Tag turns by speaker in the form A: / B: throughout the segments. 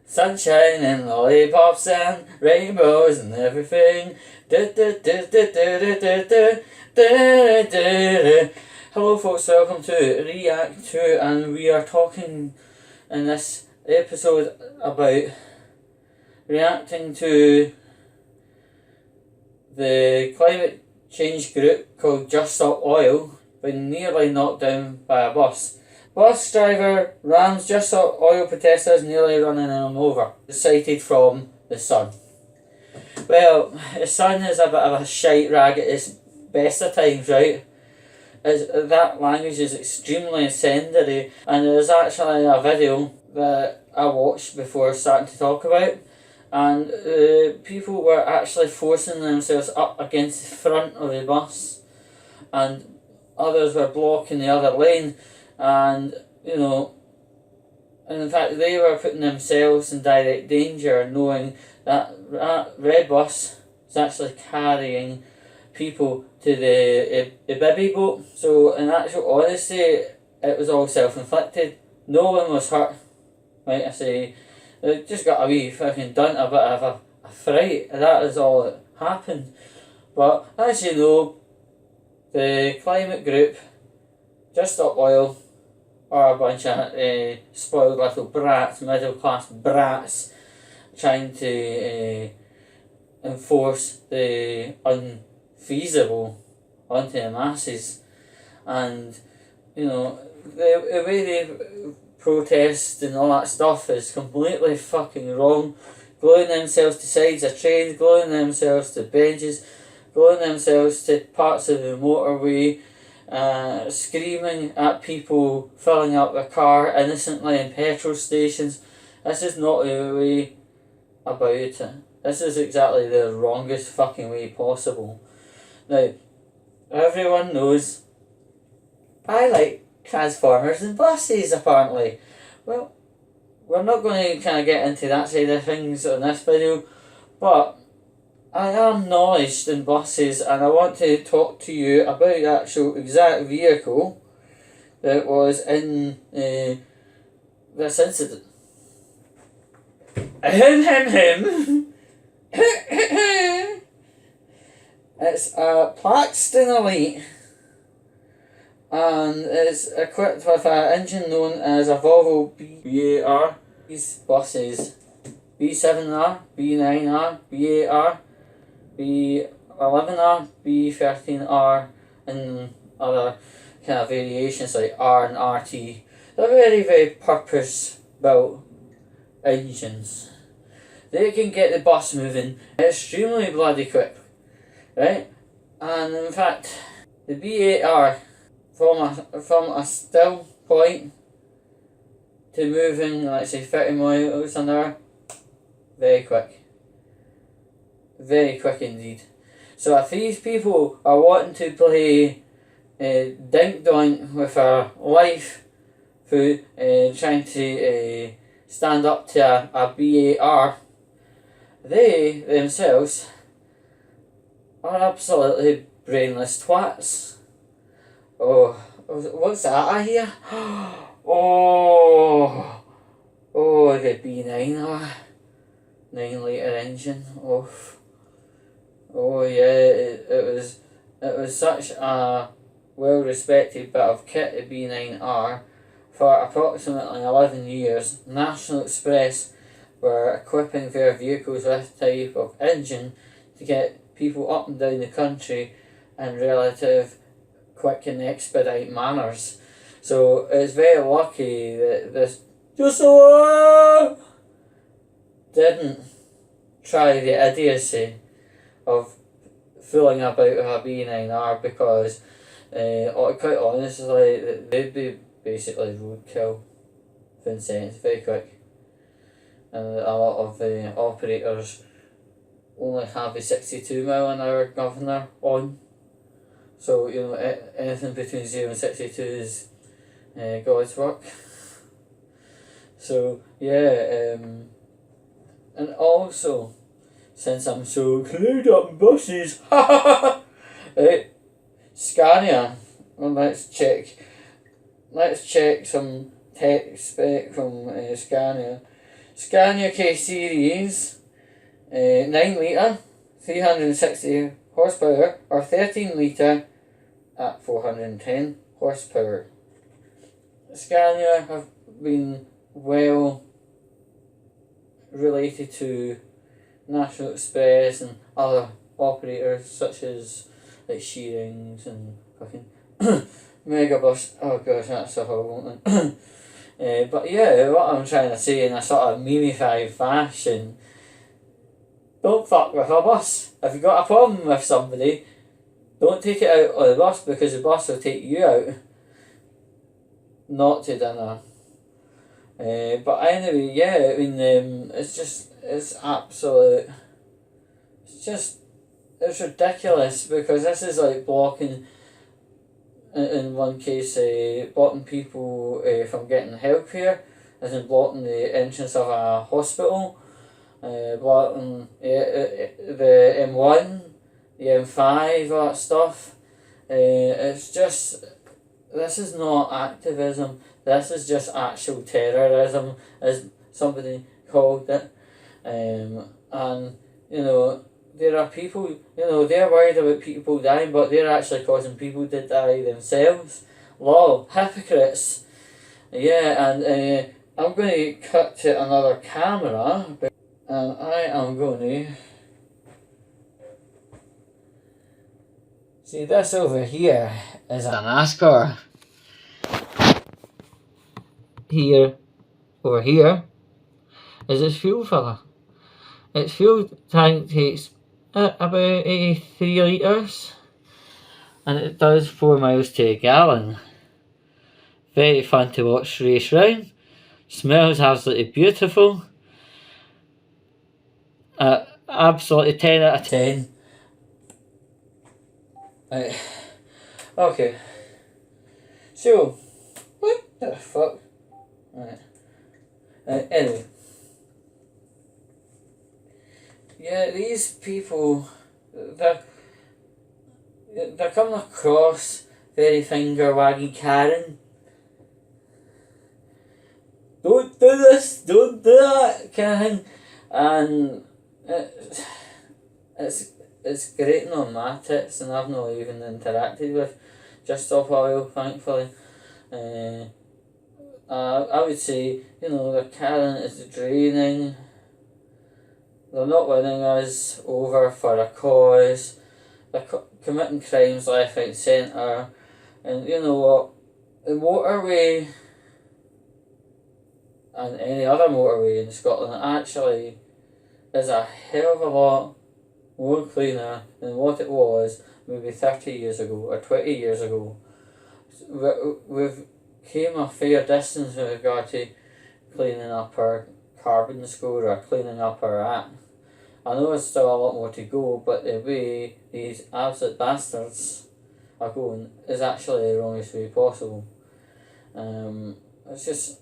A: Sunshine and lollipops and rainbows and everything. Hello folks, welcome to Reac2, and we are talking in this episode about reacting to the climate change group called Just Stop Oil being nearly knocked down by a bus. Bus driver rams Just Stop Oil protesters, nearly running them over. Cited from The Sun. Well, The Sun is a bit of a shite rag at its best of times, right? That language is extremely incendiary, and there's actually a video that I watched before starting to talk about, and people were actually forcing themselves up against the front of the bus, and others were blocking the other lane, and and in fact they were putting themselves in direct danger, knowing that red bus is actually carrying people to the baby boat. So in actual honesty, it was all self-inflicted. No one was hurt. Right, I say, they just got a wee fucking done a bit of a fright. That is all that happened. But as you know, the climate group, Just Stop Oil, are a bunch of spoiled little brats, middle class brats, trying to enforce the unfeasible onto the masses. And the way they protest and all that stuff is completely fucking wrong. Gluing themselves to sides of trains, gluing themselves to benches, gluing themselves to parts of the motorway, screaming at people filling up their car innocently in petrol stations. This is not the way about it. This is exactly the wrongest fucking way possible. Now, everyone knows I like Transformers and buses, apparently. Well, we're not going to kind of get into that side of things on this video, but I am knowledge in buses, and I want to talk to you about the actual exact vehicle that was in this incident. It's a Plaxton Elite, and it's equipped with an engine known as a Volvo BAR. These buses, B7R, B9R, B8R, B11R, B13R, and other kind of variations like R and RT. They're very, very purpose-built engines. They can get the bus moving extremely bloody quick, right? And in fact, the B8R, from a still point to moving, let's say 30 miles an hour, very quick. Very quick indeed. So if these people are wanting to play dink donk with our life through trying to stand up to a BAR, they themselves are absolutely brainless twats. Oh, what's that I hear? Oh, the B9R, 9-litre engine. Oh yeah, it was such a well respected bit of kit, the B9R. For approximately 11 years, National Express were equipping their vehicles with this type of engine to get people up and down the country in relative quick and expedite manners. So it's very lucky that this didn't try the idiocy of fooling about with a B9R, because quite honestly they'd be basically roadkill Vincent, very quick, and a lot of the operators only have a 62 mile an hour governor on, so anything between 0 and 62 is God's work. So yeah, and also, since I'm so clued up in buses, right, Scania, well, let's check some tech spec from Scania. Scania K Series, 9 litre, 360 horsepower, or 13 litre at 410 horsepower. Scania have been well related to National Express and other operators such as like Shearings and fucking Megabus. Oh gosh, that's a horrible one. But yeah, what I'm trying to say in a sort of meme-fied fashion, don't fuck with a bus. If you've got a problem with somebody, don't take it out on the bus, because the bus will take you out, not to dinner. But anyway, yeah, I mean, it's absolute, it's ridiculous, because this is like blocking, in one case, blocking people from getting help here, as in blocking the entrance of a hospital, blocking the M1, the M5, all that stuff. It's just, this is not activism, this is just actual terrorism, as somebody called it. And, you know, there are people, you know, they're worried about people dying, but they're actually causing people to die themselves. Lol, hypocrites. Yeah, and I'm going to cut to another camera, and I am going to see this over here is a NASCAR. Here, over here, is its fuel filler. Its fuel tank takes about 83 litres, and it does 4 miles to a gallon. Very fun to watch race round. Smells absolutely beautiful. Absolutely 10 out of 10. Right. Okay. So, what the fuck? Right. Anyway. Yeah, these people, they're coming across very finger-wagging Karen. Don't do this, don't do that, kind of thing. And it's grating on my tits, and I've not even interacted with Just Stop Oil, thankfully. I would say, you know, the Karen is draining. They're not winning us over for a cause. They're committing crimes left, right, centre. And you know what? The motorway and any other motorway in Scotland actually is a hell of a lot more cleaner than what it was maybe 30 years ago or 20 years ago. We've came a fair distance with regard to cleaning up our carbon score or cleaning up our act. I know there's still a lot more to go, but the way these absolute bastards are going is actually the wrongest way possible. It's just,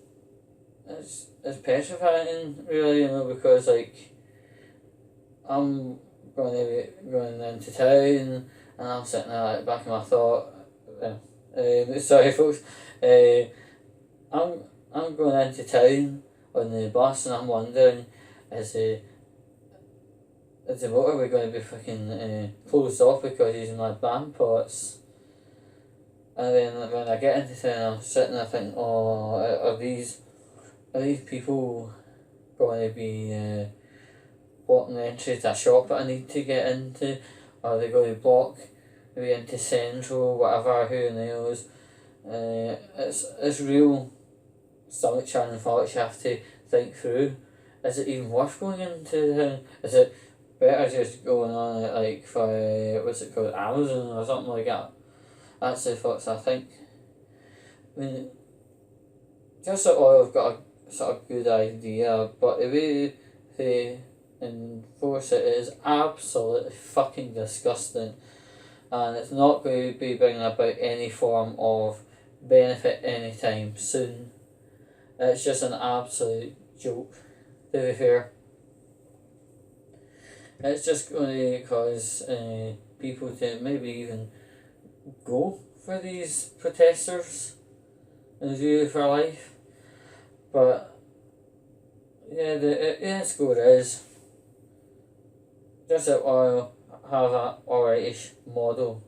A: it's petrifying, really, you know, because like I'm going into town and I'm sitting there like back in my thought. Sorry, folks. I'm going into town on the bus and I'm wondering, is the motorway going to be fucking closed off because he's in my band pots? And then when I get into town, I'm sitting there thinking, oh, are these people going to be blocking the entry to a shop that I need to get into? Or are they going to block maybe into Central, whatever, who knows? It's real stomach churning thoughts you have to think through. Is it even worth going into town? Is it better just going on it like for what's it called, Amazon or something like that? That's the thoughts I think. I mean, Just Stop Oil have got a sort of good idea, but the way they enforce it is absolutely fucking disgusting, and it's not going to be bringing about any form of benefit anytime soon. It's just an absolute joke, to be fair. It's just going to cause people to maybe even go for these protesters and view for life. But yeah, the score is Just Stop Oil have an alrightish model,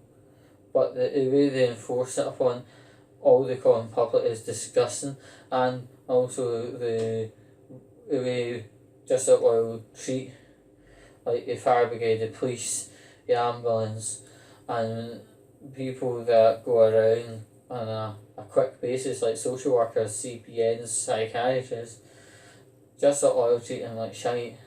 A: but the way they enforce it upon all the common public is disgusting, and also the way Just Stop Oil treat like the fire brigade, the police, the ambulance, and people that go around on a quick basis, like social workers, CPNs, psychiatrists. Just Stop Oil treat them like shite.